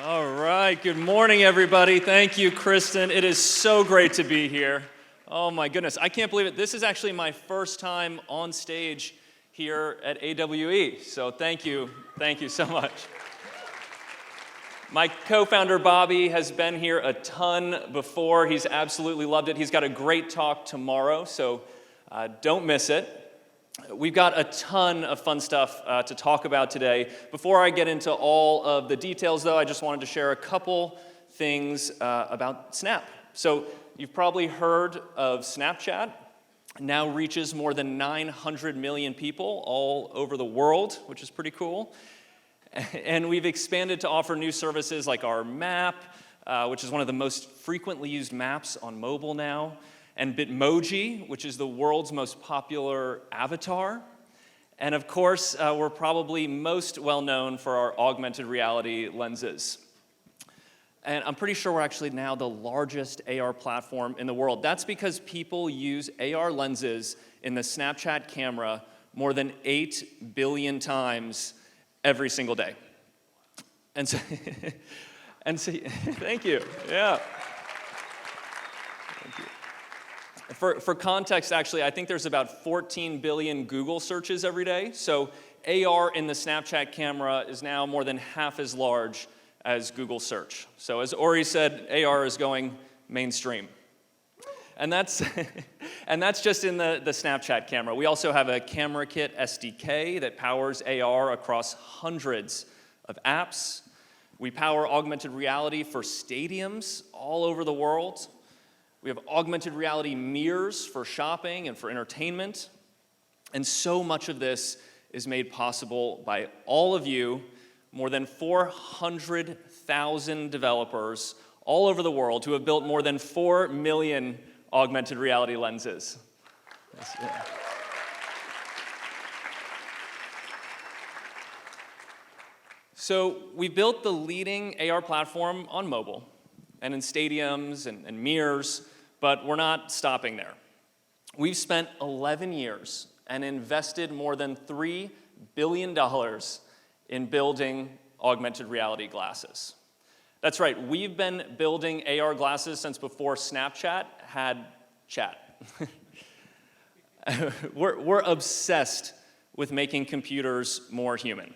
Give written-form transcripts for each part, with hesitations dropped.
All right, good morning, everybody. Thank you, Kristen. It is so great to be here. Oh my goodness, I can't believe it. This is actually my first time on stage here at AWE, so thank you so much. My co-founder, Bobby, has been here a ton before. He's absolutely loved it. He's got a great talk tomorrow, so don't miss it. We've got a ton of fun stuff to talk about today. Before I get into all of the details, though, I just wanted to share a couple things about Snap. So you've probably heard of Snapchat. It now reaches more than 900 million people all over the world, which is pretty cool. And we've expanded to offer new services like our map, which is one of the most frequently used maps on mobile now, and Bitmoji, which is the world's most popular avatar. And of course, we're probably most well known for our augmented reality lenses. And I'm pretty sure we're actually now the largest AR platform in the world. That's because people use AR lenses in the Snapchat camera more than 8 billion times every single day. And so, thank you, yeah. Thank you. For context, actually, I think there's about 14 billion Google searches every day. So AR in the Snapchat camera is now more than half as large as Google search. So as Ori said, AR is going mainstream. And that's, and that's just in the Snapchat camera. We also have a Camera Kit SDK that powers AR across hundreds of apps. We power augmented reality for stadiums all over the world. We have augmented reality mirrors for shopping and for entertainment. And so much of this is made possible by all of you, more than 400,000 developers all over the world who have built more than 4 million augmented reality lenses. Yeah. So we built the leading AR platform on mobile and in stadiums and mirrors, but we're not stopping there. We've spent 11 years and invested more than $3 billion in building augmented reality glasses. That's right, we've been building AR glasses since before Snapchat had chat. We're obsessed with making computers more human.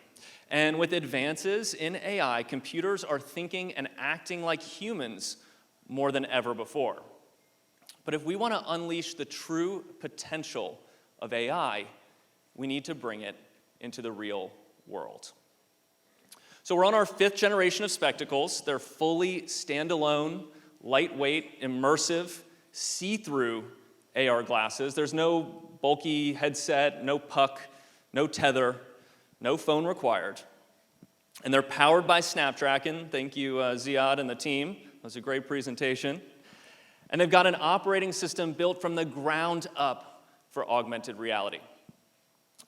And with advances in AI, computers are thinking and acting like humans more than ever before. But if we want to unleash the true potential of AI, we need to bring it into the real world. So we're on our 5th generation of spectacles. They're fully standalone, lightweight, immersive, see-through AR glasses. There's no bulky headset, no puck, no tether, no phone required. And they're powered by Snapdragon. Thank you, Ziad and the team. That was a great presentation. And they've got an operating system built from the ground up for augmented reality.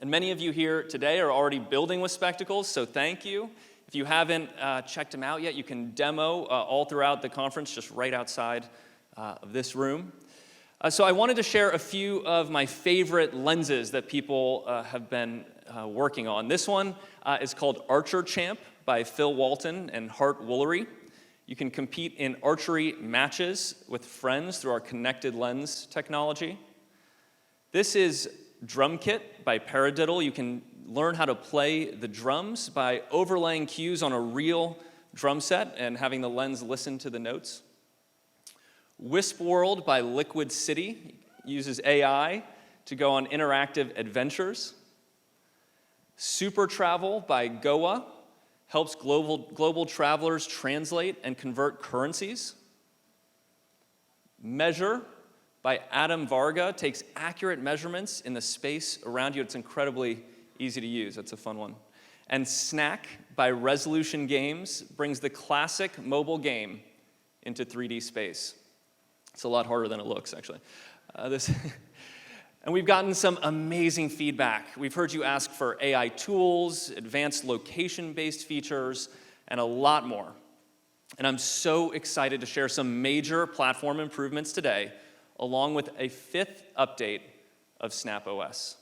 And many of you here today are already building with spectacles, so thank you. If you haven't checked them out yet, you can demo all throughout the conference, just right outside of this room. So I wanted to share a few of my favorite lenses that people have been working on. This one is called Archer Champ by Phil Walton and Hart Woolery. You can compete in archery matches with friends through our connected lens technology. This is Drum Kit by Paradiddle. You can learn how to play the drums by overlaying cues on a real drum set and having the lens listen to the notes. Wisp World by Liquid City uses AI to go on interactive adventures. Super Travel by Goa helps global travelers translate and convert currencies. Measure by Adam Varga takes accurate measurements in the space around you. It's incredibly easy to use. That's a fun one. And Snack by Resolution Games brings the classic mobile game into 3D space. It's a lot harder than it looks, actually. And we've gotten some amazing feedback. We've heard you ask for AI tools, advanced location-based features, and a lot more. And I'm so excited to share some major platform improvements today, along with a 5th update of Snap OS.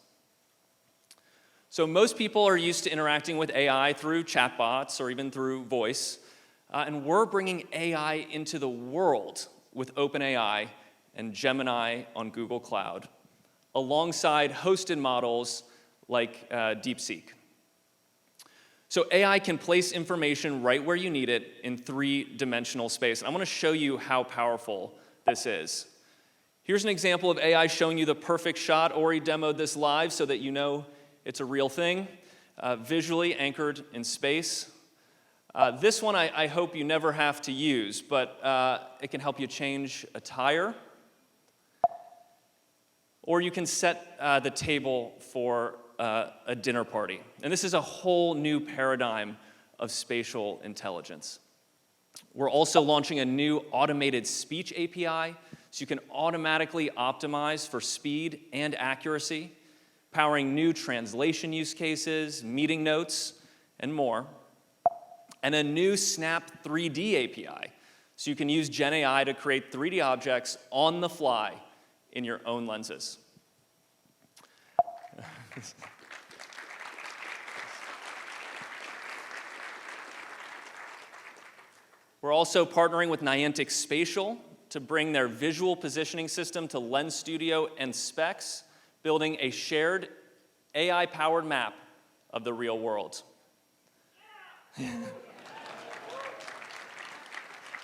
So most people are used to interacting with AI through chatbots or even through voice. And we're bringing AI into the world with OpenAI and Gemini on Google Cloud, alongside hosted models like DeepSeek. So AI can place information right where you need it in three-dimensional space. And I want to show you how powerful this is. Here's an example of AI showing you the perfect shot. Ori demoed this live so that you know it's a real thing, visually anchored in space. This one I hope you never have to use, but it can help you change a tire. Or you can set the table for a dinner party. And this is a whole new paradigm of spatial intelligence. We're also launching a new automated speech API, so you can automatically optimize for speed and accuracy, powering new translation use cases, meeting notes, and more. And a new Snap 3D API, so you can use Gen AI to create 3D objects on the fly in your own lenses. We're also partnering with Niantic Spatial to bring their visual positioning system to Lens Studio and Specs, building a shared AI-powered map of the real world.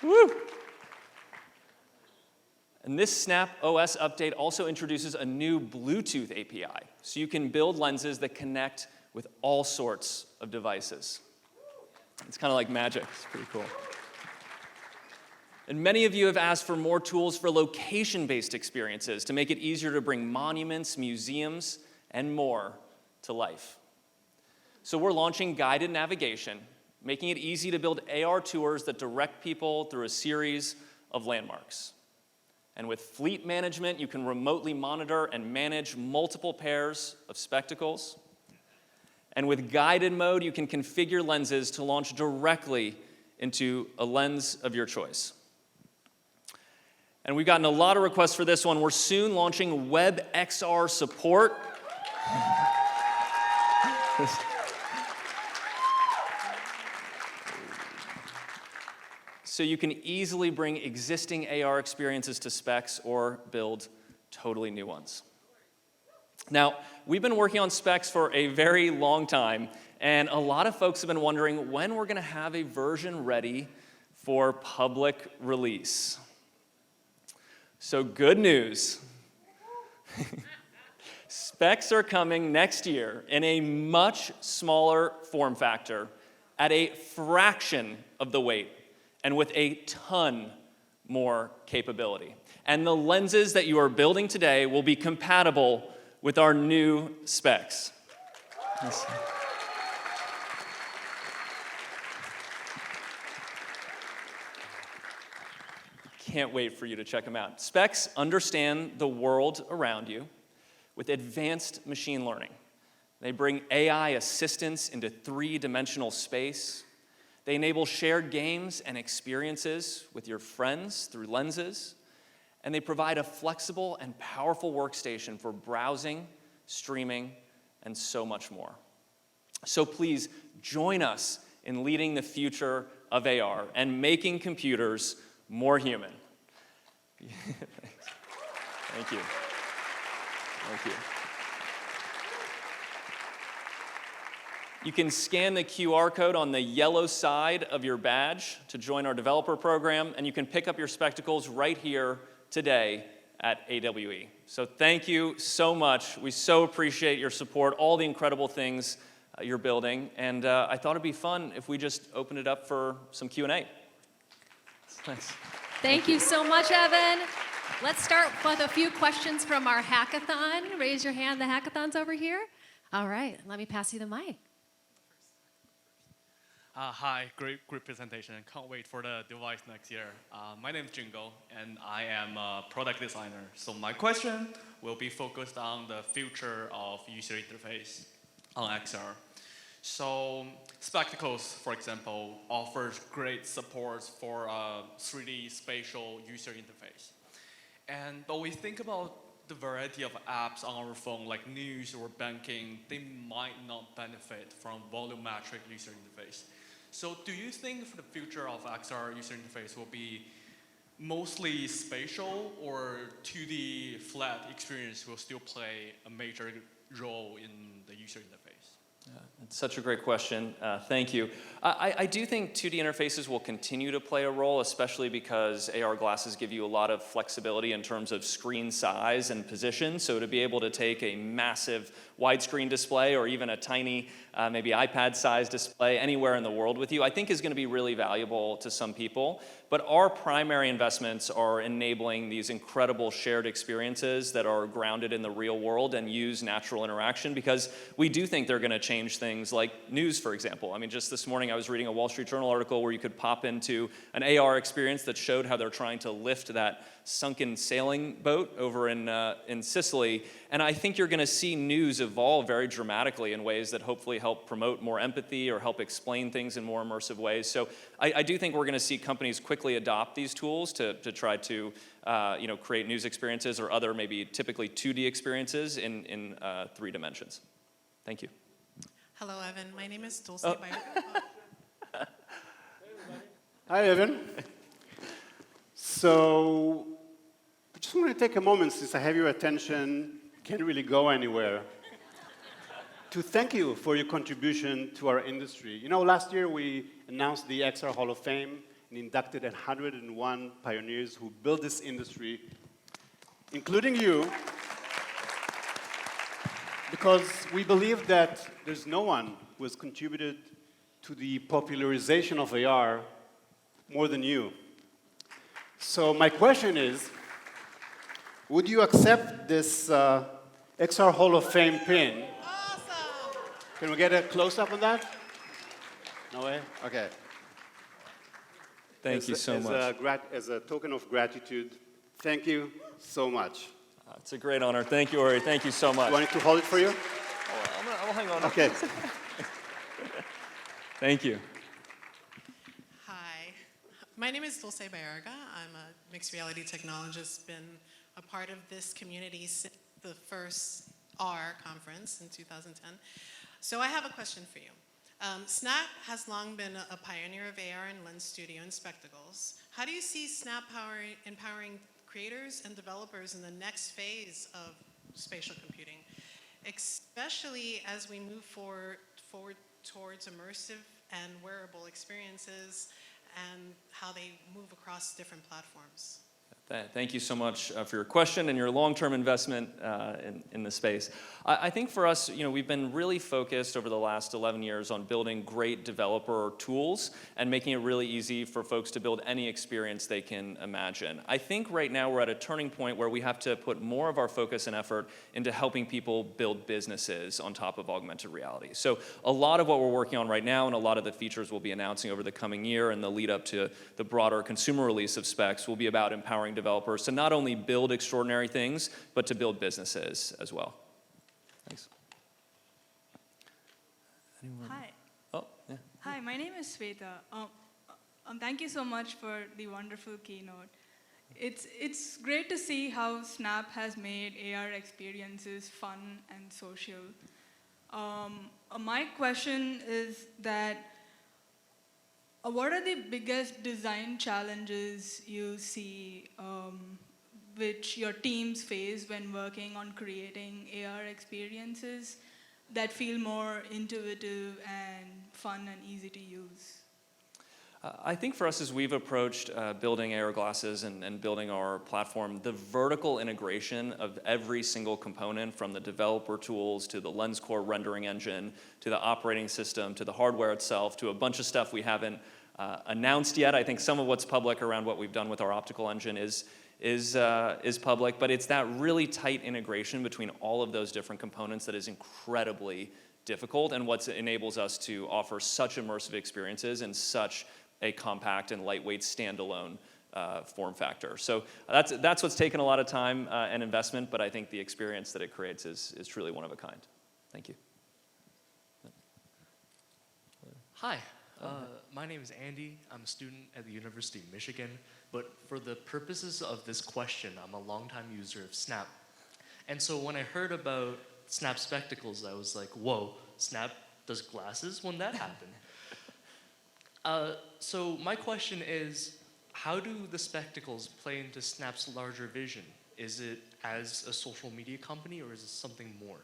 Woo! And this Snap OS update also introduces a new Bluetooth API, so you can build lenses that connect with all sorts of devices. It's kind of like magic. It's pretty cool. And many of you have asked for more tools for location-based experiences to make it easier to bring monuments, museums, and more to life. So we're launching guided navigation, making it easy to build AR tours that direct people through a series of landmarks. And with fleet management, you can remotely monitor and manage multiple pairs of spectacles. And with guided mode, you can configure lenses to launch directly into a lens of your choice. And we've gotten a lot of requests for this one. We're soon launching WebXR support. So you can easily bring existing AR experiences to Specs or build totally new ones. Now, we've been working on Specs for a very long time, and a lot of folks have been wondering when we're going to have a version ready for public release. So good news. Specs are coming next year in a much smaller form factor at a fraction of the weight and with a ton more capability. And the lenses that you are building today will be compatible with our new Specs. Can't wait for you to check them out. Specs understand the world around you with advanced machine learning. They bring AI assistance into three-dimensional space. They enable shared games and experiences with your friends through lenses. And they provide a flexible and powerful workstation for browsing, streaming, and so much more. So please join us in leading the future of AR and making computers more human. Thank you. Thank you. You can scan the QR code on the yellow side of your badge to join our developer program, and you can pick up your spectacles right here today at AWE. So thank you so much. We so appreciate your support, all the incredible things you're building, and I thought it'd be fun if we just opened it up for some Q&A. Thanks. Thank you so much, Evan. Let's start with a few questions from our hackathon. Raise your hand, the hackathon's over here. All right, let me pass you the mic. Hi, great presentation. Can't wait for the device next year. My name is Jingo, and I am a product designer. So my question will be focused on the future of user interface on XR. So spectacles, for example, offers great support for 3D spatial user interface. But we think about the variety of apps on our phone, like news or banking, they might not benefit from volumetric user interface. So do you think the future of XR user interface will be mostly spatial, or 2D flat experience will still play a major role in the user interface? It's such a great question. Thank you. I do think 2D interfaces will continue to play a role, especially because AR glasses give you a lot of flexibility in terms of screen size and position. So to be able to take a massive widescreen display or even a tiny, maybe iPad-sized display anywhere in the world with you, I think is going to be really valuable to some people. But our primary investments are enabling these incredible shared experiences that are grounded in the real world and use natural interaction, because we do think they're going to change things like news, for example. I mean, just this morning I was reading a Wall Street Journal article where you could pop into an AR experience that showed how they're trying to lift that sunken sailing boat over in Sicily. And I think you're going to see news evolve very dramatically in ways that hopefully help promote more empathy or help explain things in more immersive ways. So I do think we're going to see companies quickly adopt these tools to try to create news experiences or other maybe typically 2D experiences in 3 dimensions. Thank you. Hello, Evan. My name is Dulce. Hi, Evan. So I just want to take a moment, since I have your attention, can't really go anywhere, to thank you for your contribution to our industry. You know, last year we announced the XR Hall of Fame and inducted 101 pioneers who built this industry, including you, because we believe that there's no one who has contributed to the popularization of AR more than you. So my question is, would you accept this XR Hall of Fame pin? Awesome! Can we get a close-up on that? No way? Okay. Thank you so much. As a token of gratitude, thank you so much. It's a great honor. Thank you, Ori. Thank you so much. You want me to hold it for you? I'll hang on. Okay. Thank you. Hi. My name is Dulce Bayarga. I'm a mixed reality technologist, been a part of this community since the first R conference in 2010. So I have a question for you. Snap has long been a pioneer of AR and lens studio and spectacles. How do you see Snap empowering creators and developers in the next phase of spatial computing, especially as we move forward towards immersive and wearable experiences and how they move across different platforms? Thank you so much for your question and your long-term investment in the space. I think for us, we've been really focused over the last 11 years on building great developer tools and making it really easy for folks to build any experience they can imagine. I think right now we're at a turning point where we have to put more of our focus and effort into helping people build businesses on top of augmented reality. So a lot of what we're working on right now and a lot of the features we'll be announcing over the coming year and the lead up to the broader consumer release of specs will be about empowering developers to not only build extraordinary things, but to build businesses as well. Thanks. Anyone? Hi. Oh, yeah. Hi, my name is Sweta. Thank you so much for the wonderful keynote. It's great to see how Snap has made AR experiences fun and social. My question is that what are the biggest design challenges you see which your teams face when working on creating AR experiences that feel more intuitive and fun and easy to use? I think for us, as we've approached building AR glasses and building our platform, the vertical integration of every single component, from the developer tools to the lens core rendering engine to the operating system to the hardware itself to a bunch of stuff we haven't announced yet. I think some of what's public around what we've done with our optical engine is public, but it's that really tight integration between all of those different components that is incredibly difficult, and what enables us to offer such immersive experiences in such a compact and lightweight standalone form factor. So that's what's taken a lot of time and investment, but I think the experience that it creates is truly one of a kind. Thank you. Hi, my name is Andy. I'm a student at the University of Michigan, but for the purposes of this question, I'm a longtime user of Snap. And so when I heard about Snap spectacles, I was like, whoa, Snap does glasses? When that happened? So my question is, how do the spectacles play into Snap's larger vision? Is it as a social media company, or is it something more?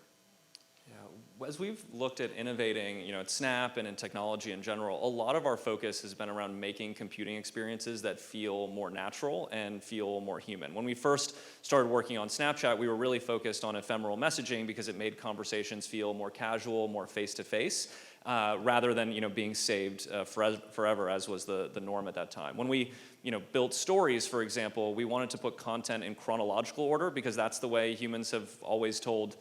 Yeah, as we've looked at innovating, at Snap and in technology in general, a lot of our focus has been around making computing experiences that feel more natural and feel more human. When we first started working on Snapchat, we were really focused on ephemeral messaging because it made conversations feel more casual, more face-to-face, rather than being saved forever, as was the norm at that time. When we built stories, for example, we wanted to put content in chronological order because that's the way humans have always told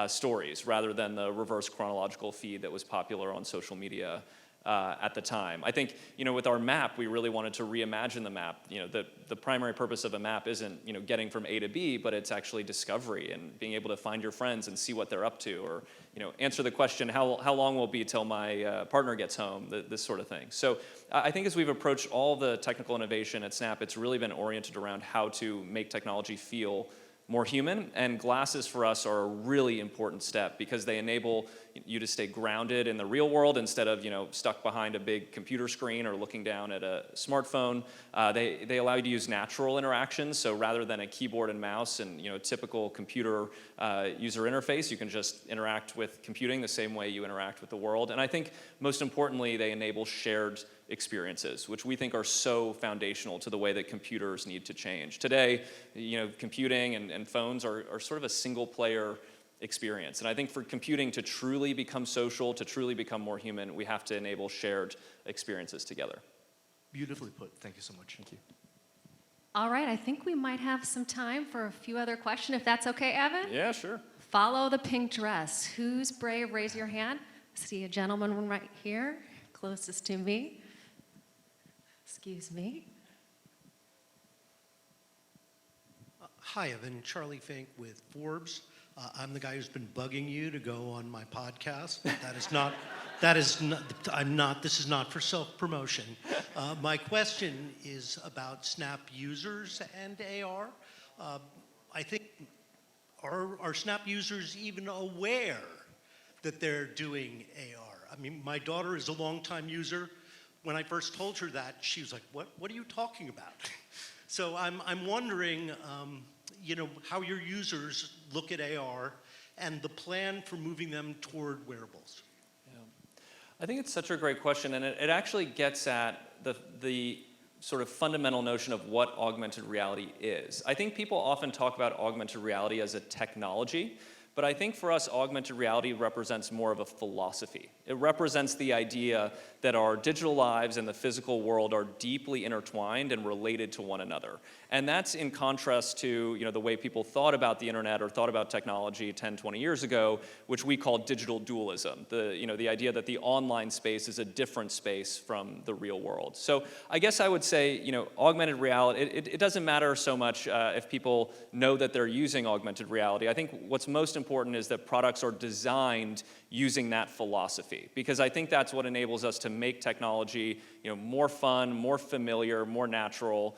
stories, rather than the reverse chronological feed that was popular on social media at the time. I think, with our map, we really wanted to reimagine the map. The primary purpose of a map isn't, getting from A to B, but it's actually discovery and being able to find your friends and see what they're up to, or, answer the question, how long will it be till my partner gets home, this sort of thing. So I think as we've approached all the technical innovation at Snap, it's really been oriented around how to make technology feel more human, and glasses for us are a really important step because they enable you to stay grounded in the real world instead of stuck behind a big computer screen or looking down at a smartphone. They allow you to use natural interactions, so rather than a keyboard and mouse and typical computer user interface, you can just interact with computing the same way you interact with the world. And I think most importantly, they enable shared experiences, which we think are so foundational to the way that computers need to change. Today, computing and phones are sort of a single player experience. And I think for computing to truly become social, to truly become more human, we have to enable shared experiences together. Beautifully put. Thank you so much. Thank you. All right, I think we might have some time for a few other questions, if that's okay, Evan? Yeah, sure. Follow the pink dress. Who's brave? Raise your hand. I see a gentleman right here, closest to me. Excuse me. Hi, Evan. Charlie Fink with Forbes. I'm the guy who's been bugging you to go on my podcast, but this is not for self-promotion. My question is about Snap users and AR. I think, are Snap users even aware that they're doing AR? I mean, my daughter is a longtime user. When I first told her that, she was like, what are you talking about? So I'm wondering, how your users look at AR and the plan for moving them toward wearables. Yeah. I think it's such a great question, and it actually gets at the sort of fundamental notion of what augmented reality is. I think people often talk about augmented reality as a technology, but I think for us, augmented reality represents more of a philosophy. It represents the idea that our digital lives and the physical world are deeply intertwined and related to one another. And that's in contrast to the way people thought about the internet or thought about technology 10, 20 years ago, which we call digital dualism. The idea that the online space is a different space from the real world. So I guess I would say, augmented reality, it doesn't matter so much if people know that they're using augmented reality. I think what's most important is that products are designed using that philosophy, because I think that's what enables us to make technology more fun, more familiar, more natural,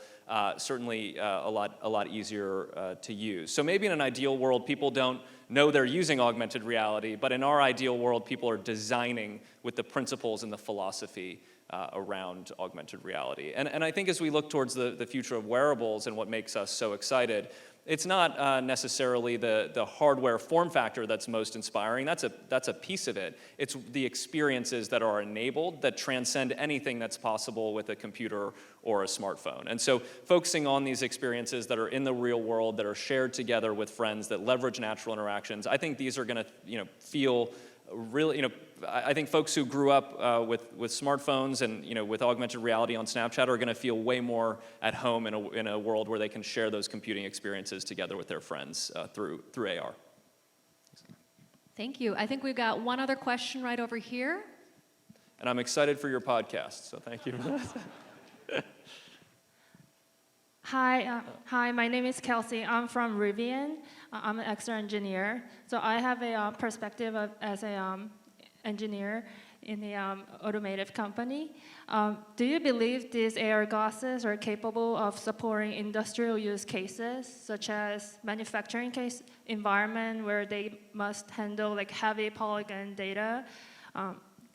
certainly a lot easier to use. So maybe in an ideal world, people don't know they're using augmented reality, but in our ideal world, people are designing with the principles and the philosophy around augmented reality. And I think as we look towards the future of wearables and what makes us so excited, it's not necessarily the hardware form factor that's most inspiring. That's a piece of it. It's the experiences that are enabled that transcend anything that's possible with a computer or a smartphone. And so focusing on these experiences that are in the real world, that are shared together with friends, that leverage natural interactions, I think these are going to feel really, I think folks who grew up with smartphones and with augmented reality on Snapchat are going to feel way more at home in a world where they can share those computing experiences together with their friends through AR. Thank you. I think we've got one other question right over here. And I'm excited for your podcast, so thank you for that. Hi, my name is Kelsey. I'm from Rivian. I'm an extra engineer. So I have a perspective as an engineer in the automotive company. Do you believe these AR glasses are capable of supporting industrial use cases, such as manufacturing case environment where they must handle like heavy polygon data?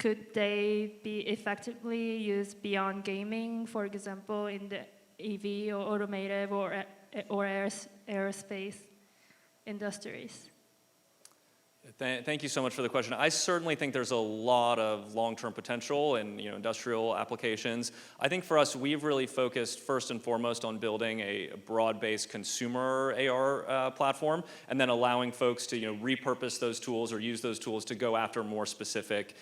could they be effectively used beyond gaming, for example, in the EV or automotive or aerospace industries? Thank you so much for the question. I certainly think there's a lot of long-term potential in industrial applications. I think for us, we've really focused first and foremost on building a broad-based consumer AR platform, and then allowing folks to repurpose those tools or use those tools to go after more specific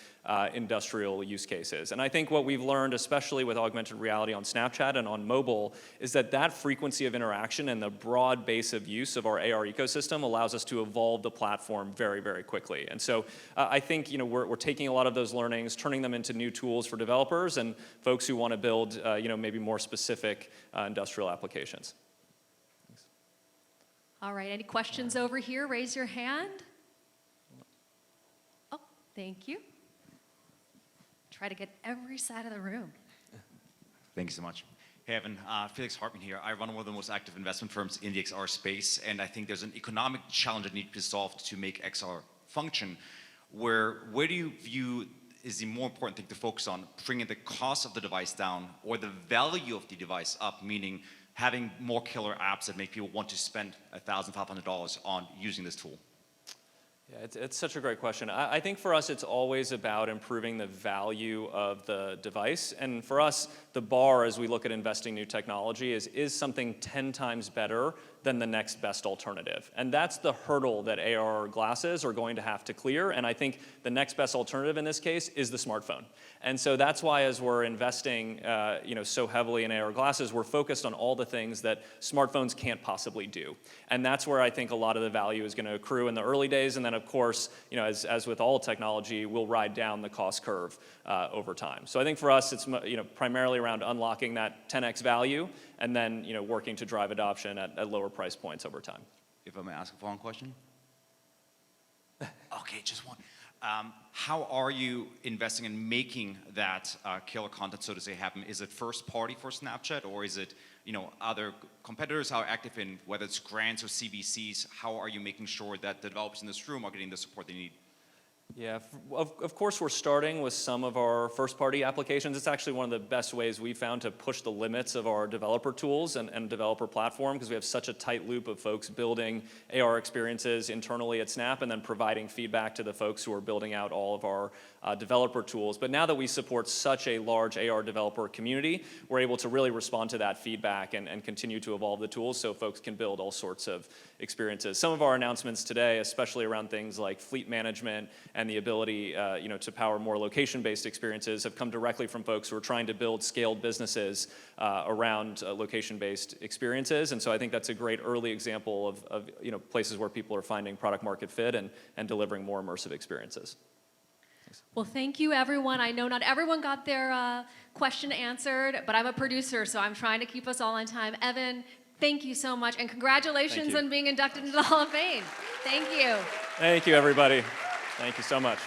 industrial use cases. And I think what we've learned, especially with augmented reality on Snapchat and on mobile, is that frequency of interaction and the broad base of use of our AR ecosystem allows us to evolve the platform very, very quickly. And so I think we're taking a lot of those learnings, turning them into new tools for developers and folks who want to build maybe more specific industrial applications. Thanks. All right, any questions over here? Raise your hand. Oh, thank you. Try to get every side of the room. Thank you so much. Hey, Evan. Felix Hartman here. I run one of the most active investment firms in the XR space, and I think there's an economic challenge that needs to be solved to make XR function. Where do you view is the more important thing to focus on, bringing the cost of the device down or the value of the device up, meaning having more killer apps that make people want to spend $1,500 on using this tool? Yeah, it's such a great question. I think for us, it's always about improving the value of the device. And for us, the bar as we look at investing new technology is something 10 times better than the next best alternative. And that's the hurdle that AR glasses are going to have to clear. And I think the next best alternative in this case is the smartphone. And so that's why as we're investing so heavily in AR glasses, we're focused on all the things that smartphones can't possibly do. And that's where I think a lot of the value is going to accrue in the early days. And then of course, as with all technology, we'll ride down the cost curve over time. So I think for us, it's primarily around unlocking that 10x value and then working to drive adoption at lower price points over time. If I may ask a follow-on question? Okay, just one. How are you investing in making that killer content, so to say, happen? Is it first party for Snapchat, or is it other competitors? How active in whether it's grants or CBCs? How are you making sure that the developers in this room are getting the support they need? Yeah, of course we're starting with some of our first-party applications. It's actually one of the best ways we've found to push the limits of our developer tools and developer platform, because we have such a tight loop of folks building AR experiences internally at Snap and then providing feedback to the folks who are building out all of our developer tools. But now that we support such a large AR developer community, we're able to really respond to that feedback and continue to evolve the tools so folks can build all sorts of experiences. Some of our announcements today, especially around things like fleet management and the ability to power more location-based experiences, have come directly from folks who are trying to build scaled businesses around location-based experiences. And so I think that's a great early example of places where people are finding product market fit and delivering more immersive experiences. Thanks. Well, thank you, everyone. I know not everyone got their question answered, but I'm a producer, so I'm trying to keep us all on time. Evan, thank you so much, and congratulations on being inducted into the Hall of Fame. Thank you. Thank you, everybody. Thank you so much.